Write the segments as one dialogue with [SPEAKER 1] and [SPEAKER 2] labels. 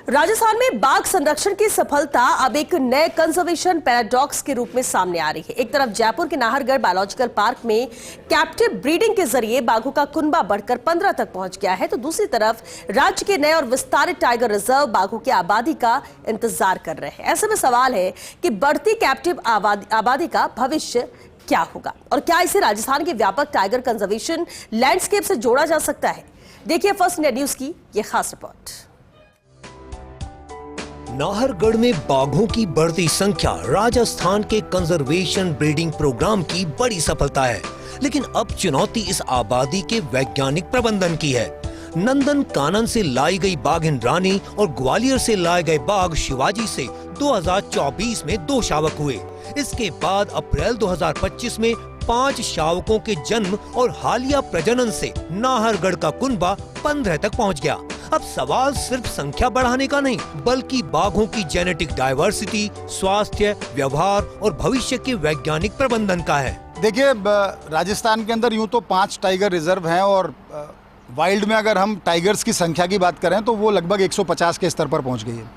[SPEAKER 1] राजस्थान में बाघ संरक्षण की सफलता अब एक नए कंजर्वेशन पैराडॉक्स के रूप में सामने आ रही है। एक तरफ जयपुर के नाहरगढ़ बायोलॉजिकल पार्क में कैप्टिव ब्रीडिंग के जरिए बाघों का कुनबा बढ़कर 15 तक पहुंच गया है, तो दूसरी तरफ राज्य के नए और विस्तारित टाइगर रिजर्व बाघों की आबादी का इंतजार कर रहे हैं। ऐसे में सवाल है कि बढ़ती कैप्टिव आबादी का भविष्य क्या होगा और क्या इसे राजस्थान के व्यापक टाइगर कंजर्वेशन लैंडस्केप से जोड़ा जा सकता है। देखिए फर्स्ट इंडिया न्यूज की यह खास रिपोर्ट।
[SPEAKER 2] नाहरगढ़ में बाघों की बढ़ती संख्या राजस्थान के कंजर्वेशन ब्रीडिंग प्रोग्राम की बड़ी सफलता है, लेकिन अब चुनौती इस आबादी के वैज्ञानिक प्रबंधन की है। नंदन कानन से लाई गई बाघिन रानी और ग्वालियर से लाए गए बाघ शिवाजी से 2024 में 2 शावक हुए। इसके बाद अप्रैल 2025 में 5 शावकों के जन्म और हालिया प्रजनन से नाहरगढ़ का कुनबा 15 तक पहुंच गया। अब सवाल सिर्फ संख्या बढ़ाने का नहीं, बल्कि बाघों की जेनेटिक डाइवर्सिटी, स्वास्थ्य, व्यवहार और भविष्य के वैज्ञानिक प्रबंधन का है।
[SPEAKER 3] देखिए, राजस्थान के अंदर यूं तो 5 टाइगर रिजर्व हैं और वाइल्ड में अगर हम टाइगर्स की संख्या की बात करें तो वो लगभग 150 के स्तर पर पहुंच गई है।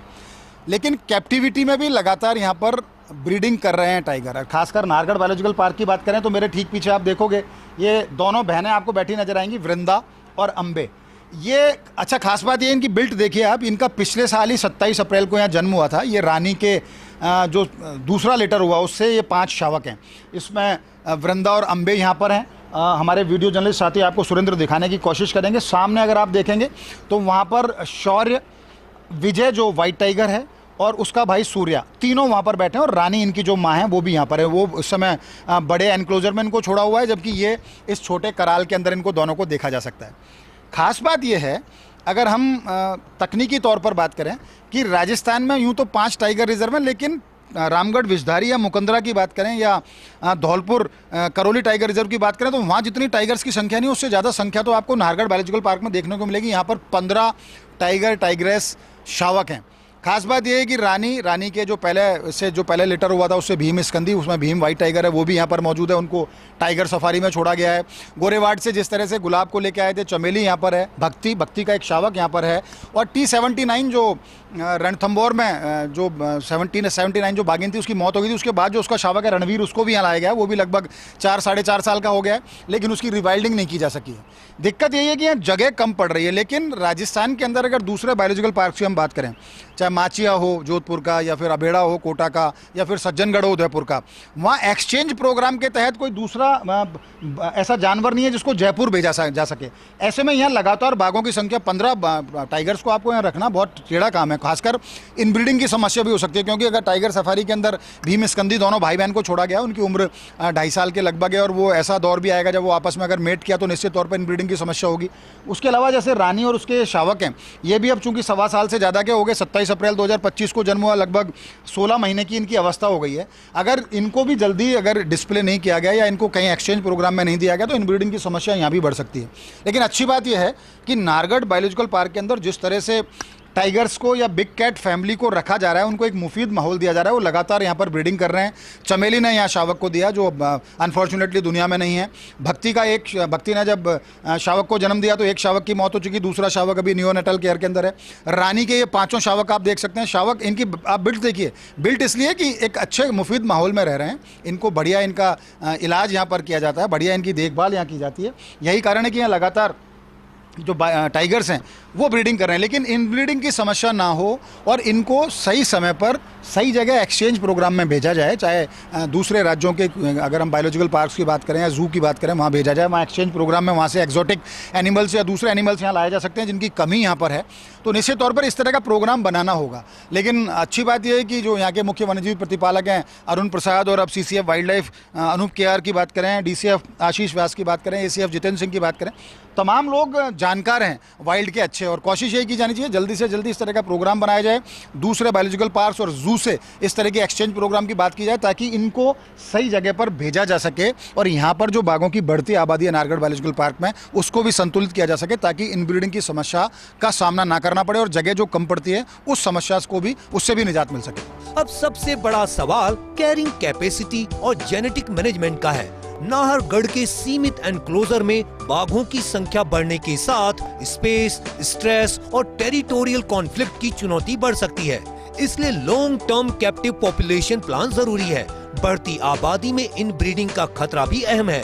[SPEAKER 3] लेकिन कैप्टिविटी में भी लगातार यहाँ पर ब्रीडिंग कर रहे हैं टाइगर। खासकर नाहरगढ़ बायोलॉजिकल पार्क की बात करें तो मेरे ठीक पीछे आप देखोगे ये दोनों बहनें आपको बैठी नजर आएंगी, वृंदा और अंबे। ये अच्छा खास बात ये इनकी बिल्ट देखिए आप, इनका पिछले साल ही 27 अप्रैल को यहाँ जन्म हुआ था। ये रानी के जो दूसरा लेटर हुआ उससे ये 5 शावक हैं। इसमें वृंदा और अंबे यहाँ पर हैं। हमारे वीडियो जर्नलिस्ट साथी आपको सुरेंद्र दिखाने की कोशिश करेंगे। सामने अगर आप देखेंगे तो वहाँ पर शौर्य, विजय जो वाइट टाइगर है और उसका भाई सूर्या, तीनों वहाँ पर बैठे हैं और रानी इनकी जो माँ है वो भी यहाँ पर है। वो उस समय बड़े एनक्लोजर में इनको छोड़ा हुआ है, जबकि ये इस छोटे कराल के अंदर इनको दोनों को देखा जा सकता है। खास बात यह है, अगर हम तकनीकी तौर पर बात करें कि राजस्थान में यूँ तो 5 टाइगर रिजर्व हैं, लेकिन रामगढ़ विषधारी या मुकंदरा की बात करें या धौलपुर करौली टाइगर रिजर्व की बात करें तो वहाँ जितनी टाइगर्स की संख्या नहीं, उससे ज़्यादा संख्या तो आपको नाहरगढ़ बायोलॉजिकल पार्क में देखने को मिलेगी। यहाँ पर 15 टाइगर टाइग्रेस शावक हैं। खास बात यह है कि रानी के जो पहले लेटर हुआ था उससे भीम स्कंदी, उसमें भीम वाइट टाइगर है, वो भी यहाँ पर मौजूद है। उनको टाइगर सफारी में छोड़ा गया है। गोरेवाड़ से जिस तरह से गुलाब को लेकर आए थे, चमेली यहाँ पर है, भक्ति का एक शावक यहाँ पर है, और T79 जो रणथंभौर में जो 79 जो बाघिन थी उसकी मौत हो गई थी, उसके बाद जो उसका शावक है रणवीर, उसको भी यहाँ लाया गया है। वो भी लगभग 4-4.5 साल का हो गया है, लेकिन उसकी रिवाइल्डिंग नहीं की जा सकी है। दिक्कत यही है कि यहाँ जगह कम पड़ रही है। लेकिन राजस्थान के अंदर अगर दूसरे बायोलॉजिकल पार्क की हम बात करें, चाहे माचिया हो जोधपुर का या फिर अबेड़ा हो कोटा का या फिर सज्जनगढ़ हो उदयपुर का, वहाँ एक्सचेंज प्रोग्राम के तहत कोई दूसरा ऐसा जानवर नहीं है जिसको जयपुर भेजा जा सके। ऐसे में यहाँ लगातार बाघों की संख्या 15 टाइगर्स को आपको यहाँ रखना बहुत टेढ़ा काम है। खासकर इनब्रीडिंग की समस्या भी हो सकती है, क्योंकि अगर टाइगर सफारी के अंदर भीम स्कंदी दोनों भाई बहन को छोड़ा गया, उनकी उम्र 2.5 साल के लगभग है और वो ऐसा दौर भी आएगा जब वो आपस में अगर मेट किया तो निश्चित तौर पर इनब्रीडिंग की समस्या होगी। उसके अलावा जैसे रानी और उसके शावक हैं, ये भी अब चूंकि 1.25 साल से ज़्यादा के हो गए, 27 अप्रैल 2025 को जन्म हुआ, लगभग 16 महीने की इनकी अवस्था हो गई है। अगर इनको भी जल्दी अगर डिस्प्ले नहीं किया गया या इनको कहीं एक्सचेंज प्रोग्राम में नहीं दिया गया तो इनब्रीडिंग की समस्या यहाँ भी बढ़ सकती है। लेकिन अच्छी बात यह है कि नाहरगढ़ बायोलॉजिकल पार्क के अंदर जिस तरह से टाइगर्स को या बिग कैट फैमिली को रखा जा रहा है, उनको एक मुफीद माहौल दिया जा रहा है। वो लगातार यहाँ पर ब्रीडिंग कर रहे हैं। चमेली ने यहाँ शावक को दिया जो अनफॉर्चुनेटली दुनिया में नहीं है। भक्ति ने जब शावक को जन्म दिया तो एक शावक की मौत हो चुकी, दूसरा शावक अभी नियोनेटल केयर के अंदर है। रानी के ये 5 शावक आप देख सकते हैं। शावक इनकी आप बिल्ट देखिए, बिल्ट इसलिए कि एक अच्छे मुफीद माहौल में रह रहे हैं। इनको बढ़िया इनका इलाज यहाँ पर किया जाता है, बढ़िया इनकी देखभाल यहाँ की जाती है। यही कारण है कि यहाँ लगातार जो टाइगर्स हैं वो ब्रीडिंग कर रहे हैं। लेकिन इन ब्रीडिंग की समस्या ना हो और इनको सही समय पर सही जगह एक्सचेंज प्रोग्राम में भेजा जाए, चाहे दूसरे राज्यों के अगर हम बायोलॉजिकल पार्क्स की बात करें या जू की बात करें, वहाँ भेजा जाए। वहाँ एक्सचेंज प्रोग्राम में वहाँ से एक्जोटिक एनिमल्स या दूसरे एनिमल्स यहाँ लाए जा सकते हैं जिनकी कमी यहाँ पर है, तो निश्चित तौर पर इस तरह का प्रोग्राम बनाना होगा। लेकिन अच्छी बात यह है कि जो यहाँ के मुख्य वन्यजीव प्रतिपालक हैं अरुण प्रसाद और अब CCF wild life Anoop KR की बात करें, DCF आशीष व्यास की बात करें, ACF जितेंद्र सिंह की बात करें, तमाम लोग जानकार हैं वाइल्ड के अच्छे। और कोशिश यही की जानी चाहिए जल्दी से जल्दी इस तरह का प्रोग्राम बनाया जाए, दूसरे बायोलॉजिकल पार्क्स और जू से इस तरह के एक्सचेंज प्रोग्राम की बात की जाए, ताकि इनको सही जगह पर भेजा जा सके और यहाँ पर जो बाघों की बढ़ती आबादी है नाहरगढ़ बायोलॉजिकल पार्क में, उसको भी संतुलित किया जा सके, ताकि इनब्रीडिंग की समस्या का सामना ना करना पड़े और जगह जो कम पड़ती है उस समस्या को भी, उससे भी निजात मिल सके।
[SPEAKER 2] अब सबसे बड़ा सवाल कैरिंग कैपेसिटी और जेनेटिक मैनेजमेंट का है। नाहरगढ़ के सीमित एनक्लोजर में बाघों की संख्या बढ़ने के साथ स्पेस, स्ट्रेस और टेरिटोरियल कॉन्फ्लिक्ट की चुनौती बढ़ सकती है। इसलिए long term captive population plan जरूरी है। बढ़ती आबादी में इन ब्रीडिंग का खतरा भी अहम है।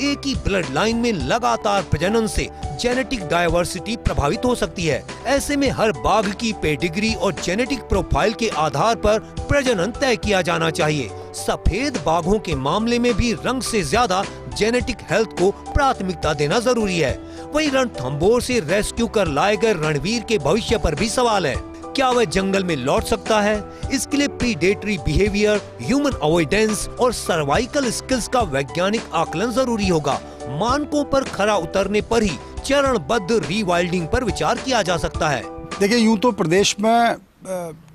[SPEAKER 2] एक ही ब्लड लाइन में लगातार प्रजनन से जेनेटिक डायवर्सिटी प्रभावित हो सकती है। ऐसे में हर बाघ की पेडिग्री और जेनेटिक प्रोफाइल के आधार पर प्रजनन तय किया जाना चाहिए। सफेद बाघों के मामले में भी रंग से ज्यादा जेनेटिक हेल्थ को प्राथमिकता देना जरूरी है। वहीं रणथंभौर से रेस्क्यू कर लाए गए रणवीर के भविष्य पर भी सवाल है। क्या वह जंगल में लौट सकता है? इसके लिए प्रीडेटरी बिहेवियर, ह्यूमन अवॉइडेंस और सर्वाइकल स्किल्स का वैज्ञानिक आकलन जरूरी होगा। मानकों पर खरा उतरने पर ही चरणबद्ध रीवाइल्डिंग पर विचार किया जा सकता है।
[SPEAKER 3] देखिए, यूं तो प्रदेश में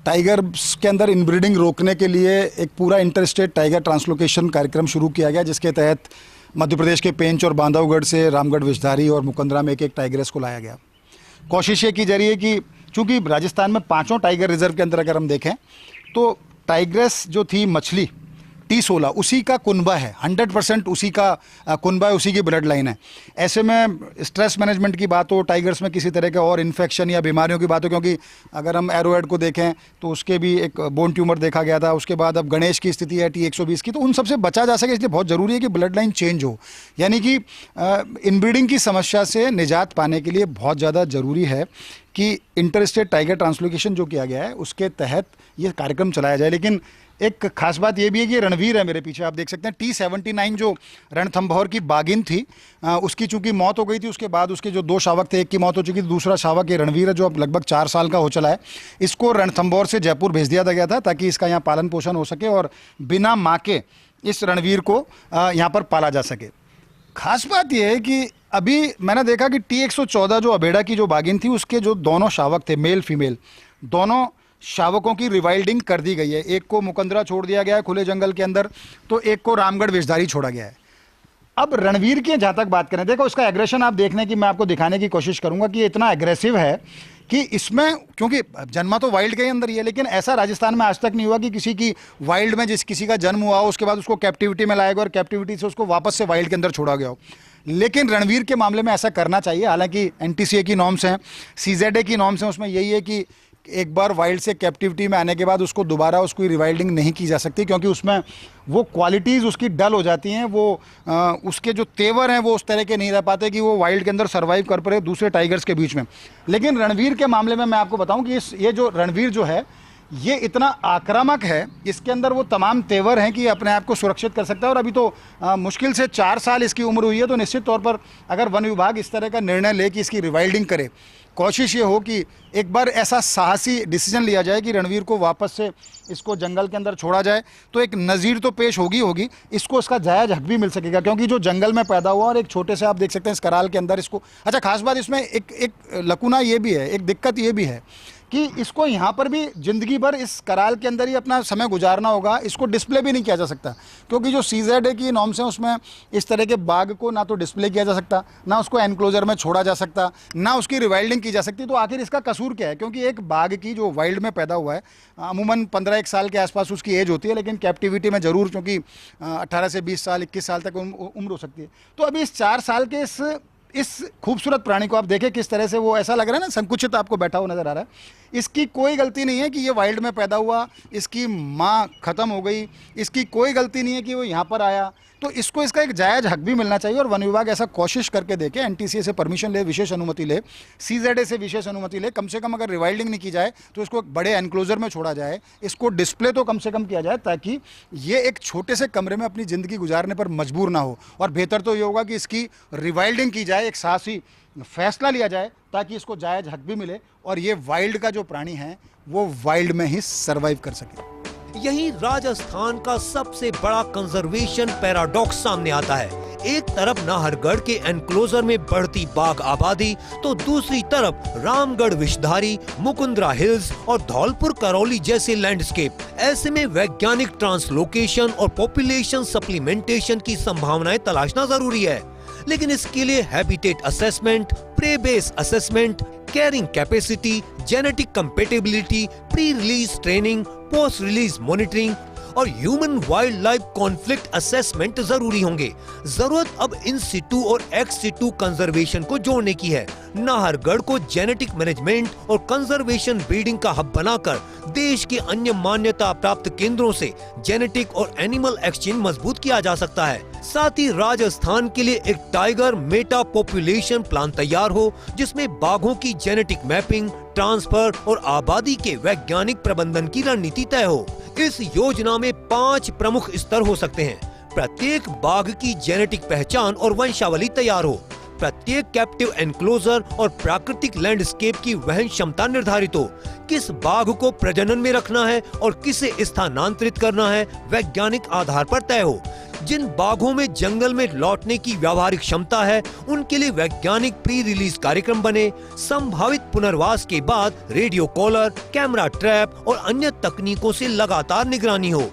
[SPEAKER 3] टाइगर के अंदर इनब्रीडिंग रोकने के लिए एक पूरा इंटरस्टेट टाइगर ट्रांसलोकेशन कार्यक्रम शुरू किया गया, जिसके तहत मध्य प्रदेश के पेंच और बांधवगढ़ से रामगढ़, विषधारी और मुकंदरा में एक टाइगर्स को लाया गया। कोशिश ये की जा रही है कि चूंकि राजस्थान में 5 टाइगर रिजर्व के अंदर अगर हम देखें तो टाइग्रेस जो थी मछली T16 उसी का कुनबा है, 100% उसी का कुनबा है, उसी की ब्लड लाइन है। ऐसे में स्ट्रेस मैनेजमेंट की बात हो, टाइगर्स में किसी तरह के और इन्फेक्शन या बीमारियों की बात हो, क्योंकि अगर हम एरोहेड को देखें तो उसके भी एक बोन ट्यूमर देखा गया था। उसके बाद अब गणेश की स्थिति है T120 की, तो उन सबसे बचा जा सके इसलिए बहुत ज़रूरी है कि ब्लड लाइन चेंज हो। यानी कि इनब्रीडिंग की समस्या से निजात पाने के लिए बहुत ज़्यादा ज़रूरी है कि इंटरस्टेट टाइगर ट्रांसलोकेशन जो किया गया है उसके तहत ये कार्यक्रम चलाया जाए। लेकिन एक खास बात ये भी है कि रणवीर है मेरे पीछे, आप देख सकते हैं T79 जो रणथंभौर की बागिन थी, उसकी चूंकि मौत हो गई थी, उसके बाद उसके जो 2 शावक थे, एक की मौत हो चुकी थी, दूसरा शावक ये रणवीर है जो अब लगभग 4 साल का हो चला है। इसको रणथंभौर से जयपुर भेज दिया गया था ताकि इसका यहाँ पालन पोषण हो सके और बिना माँ के इस रणवीर को यहाँ पर पाला जा सके। खास बात यह है कि अभी मैंने देखा कि T114 जो अबेड़ा की जो बागिन थी उसके जो दोनों शावक थे, मेल फीमेल दोनों शावकों की रिवाइल्डिंग कर दी गई है। एक को मुकंदरा छोड़ दिया गया है खुले जंगल के अंदर, तो एक को रामगढ़ विषधारी छोड़ा गया है। अब रणवीर की जहाँ तक बात करें, देखो उसका एग्रेशन आप देखने की मैं आपको दिखाने की कोशिश करूंगा कि इतना एग्रेसिव है कि इसमें, क्योंकि जन्मा तो वाइल्ड के ही अंदर ही है, लेकिन ऐसा राजस्थान में आज तक नहीं हुआ कि किसी की वाइल्ड में किसी का जन्म हुआ हो उसके बाद उसको कैप्टिविटी में लाया गया और कैप्टिविटी से उसको वापस से वाइल्ड के अंदर छोड़ा गया हो। लेकिन रणवीर के मामले में ऐसा करना चाहिए। हालांकि NTCA की नॉर्म्स हैं, CZA की नॉर्म्स हैं, उसमें यही है कि एक बार वाइल्ड से कैप्टिविटी में आने के बाद उसको दोबारा उसकी रिवाइल्डिंग नहीं की जा सकती, क्योंकि उसमें वो क्वालिटीज़ उसकी डल हो जाती हैं, वो उसके जो तेवर हैं वो उस तरह के नहीं रह पाते कि वो वाइल्ड के अंदर सर्वाइव कर पाए दूसरे टाइगर्स के बीच में। लेकिन रणवीर के मामले में मैं आपको बताऊं कि ये जो रणवीर जो है ये इतना आक्रामक है, इसके अंदर वो तमाम तेवर हैं कि अपने आप को सुरक्षित कर सकता है। और अभी तो मुश्किल से 4 साल इसकी उम्र हुई है, तो निश्चित तौर पर अगर वन विभाग इस तरह का निर्णय ले कि इसकी रिवाइल्डिंग करे, कोशिश ये हो कि एक बार ऐसा साहसी डिसीजन लिया जाए कि रणवीर को वापस से इसको जंगल के अंदर छोड़ा जाए, तो एक नज़ीर तो पेश होगी, इसको इसका जायज़ हक भी मिल सकेगा, क्योंकि जो जंगल में पैदा हुआ और एक छोटे से आप देख सकते हैं इस कराल के अंदर इसको। अच्छा, खास बात इसमें एक लकुना ये भी है, एक दिक्कत ये भी है कि इसको यहाँ पर भी ज़िंदगी भर इस कराल के अंदर ही अपना समय गुजारना होगा। इसको डिस्प्ले भी नहीं किया जा सकता, क्योंकि जो CZA की नॉर्म्स हैं उसमें इस तरह के बाघ को ना तो डिस्प्ले किया जा सकता, ना उसको एनक्लोजर में छोड़ा जा सकता, ना उसकी रिवाइल्डिंग की जा सकती। तो आखिर इसका कसूर क्या है? क्योंकि एक बाघ की जो वाइल्ड में पैदा हुआ है, अमूमन 15-1 साल के आसपास उसकी एज होती है, लेकिन कैप्टिविटी में ज़रूर क्योंकि 18 से 20 साल 21 साल तक उम्र हो सकती है। तो अभी इस 4 साल के इस खूबसूरत प्राणी को आप देखें किस तरह से वो ऐसा लग रहा है ना, संकुचित आपको बैठा हुआ नजर आ रहा है। इसकी कोई गलती नहीं है कि ये वाइल्ड में पैदा हुआ, इसकी माँ ख़त्म हो गई, इसकी कोई गलती नहीं है कि वो यहाँ पर आया। तो इसको इसका एक जायज़ हक भी मिलना चाहिए और वन विभाग ऐसा कोशिश करके देखे, NTCA से परमिशन ले, विशेष अनुमति ले, CZA से विशेष अनुमति ले, कम से कम अगर रिवाइल्डिंग नहीं की जाए तो इसको एक बड़े एनक्लोजर में छोड़ा जाए, इसको डिस्प्ले तो कम से कम किया जाए, ताकि ये एक छोटे से कमरे में अपनी ज़िंदगी गुजारने पर मजबूर ना हो। और बेहतर तो ये होगा कि इसकी रिवाइल्डिंग की जाए, एक साहसी फैसला लिया जाए, ताकि इसको जायज़ हक भी मिले और ये वाइल्ड का जो प्राणी है वो वाइल्ड में ही सर्वाइव कर सके।
[SPEAKER 2] यही राजस्थान का सबसे बड़ा कंजर्वेशन पैराडॉक्स सामने आता है। एक तरफ नाहरगढ़ के एनक्लोजर में बढ़ती बाघ आबादी, तो दूसरी तरफ रामगढ़, विषधारी, मुकुंदरा हिल्स और धौलपुर करौली जैसे लैंडस्केप। ऐसे में वैज्ञानिक ट्रांसलोकेशन और पॉपुलेशन सप्लीमेंटेशन की संभावनाएं तलाशना जरूरी है। लेकिन इसके लिए habitat assessment, prey base assessment, carrying capacity, genetic compatibility, pre release training, post release monitoring और human wildlife conflict assessment जरूरी होंगे। जरूरत अब इन सिटू और एक्स सिटू कंजर्वेशन को जोड़ने की है। नाहरगढ़ को जेनेटिक मैनेजमेंट और कंजर्वेशन ब्रीडिंग का हब बनाकर देश के अन्य मान्यता प्राप्त केंद्रों से जेनेटिक और एनिमल एक्सचेंज मजबूत किया जा सकता है। साथ ही राजस्थान के लिए एक टाइगर मेटा पॉपुलेशन प्लान तैयार हो, जिसमें बाघों की जेनेटिक मैपिंग, ट्रांसफर और आबादी के वैज्ञानिक प्रबंधन की रणनीति तय हो। इस योजना में 5 प्रमुख स्तर हो सकते हैं। प्रत्येक बाघ की जेनेटिक पहचान और वंशावली तैयार हो, प्रत्येक कैप्टिव एनक्लोजर और प्राकृतिक लैंडस्केप की वहन क्षमता निर्धारित हो, किस बाघ को प्रजनन में रखना है और किसे स्थानांतरित करना है वैज्ञानिक आधार पर तय हो, जिन बाघों में जंगल में लौटने की व्यावहारिक क्षमता है उनके लिए वैज्ञानिक प्री रिलीज कार्यक्रम बने, संभावित पुनर्वास के बाद रेडियो कॉलर, कैमरा ट्रैप और अन्य तकनीकों से लगातार निगरानी हो।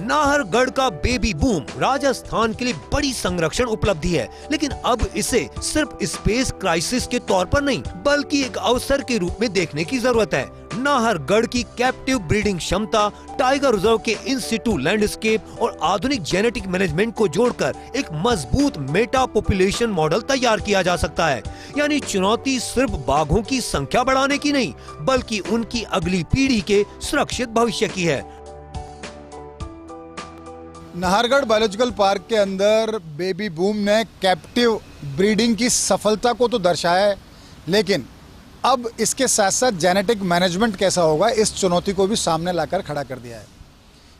[SPEAKER 2] नाहरगढ़ का बेबी बूम राजस्थान के लिए बड़ी संरक्षण उपलब्धि है, लेकिन अब इसे सिर्फ स्पेस क्राइसिस के तौर पर नहीं बल्कि एक अवसर के रूप में देखने की जरूरत है। नाहरगढ़ की कैप्टिव ब्रीडिंग क्षमता, टाइगर रिजर्व के इन सिटू लैंडस्केप और आधुनिक जेनेटिक मैनेजमेंट को जोड़कर एक मजबूत मेटा पॉपुलेशन मॉडल तैयार किया जा सकता है। यानी चुनौती सिर्फ बाघों की संख्या बढ़ाने की नहीं बल्कि उनकी अगली पीढ़ी के सुरक्षित भविष्य की है।
[SPEAKER 3] नाहरगढ़ बायोलॉजिकल पार्क के अंदर बेबी बूम ने कैप्टिव ब्रीडिंग की सफलता को तो दर्शाया है, लेकिन अब इसके साथ साथ जेनेटिक मैनेजमेंट कैसा होगा इस चुनौती को भी सामने लाकर खड़ा कर दिया है।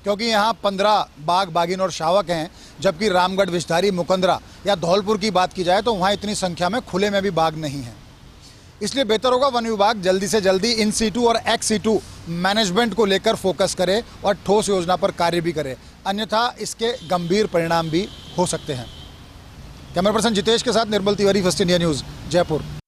[SPEAKER 3] क्योंकि यहाँ 15 बाघ, बाघिन और शावक हैं, जबकि रामगढ़, विषधारी, मुकंदरा या धौलपुर की बात की जाए तो वहाँ इतनी संख्या में खुले में भी बाघ नहीं हैं। इसलिए बेहतर होगा वन विभाग जल्दी से जल्दी इन सीटू और एक्स सीटू मैनेजमेंट को लेकर फोकस करे और ठोस योजना पर कार्य भी करे, अन्यथा इसके गंभीर परिणाम भी हो सकते हैं। कैमरा पर्सन जितेश के साथ Nirmal Tiwari, First India News, Jaipur.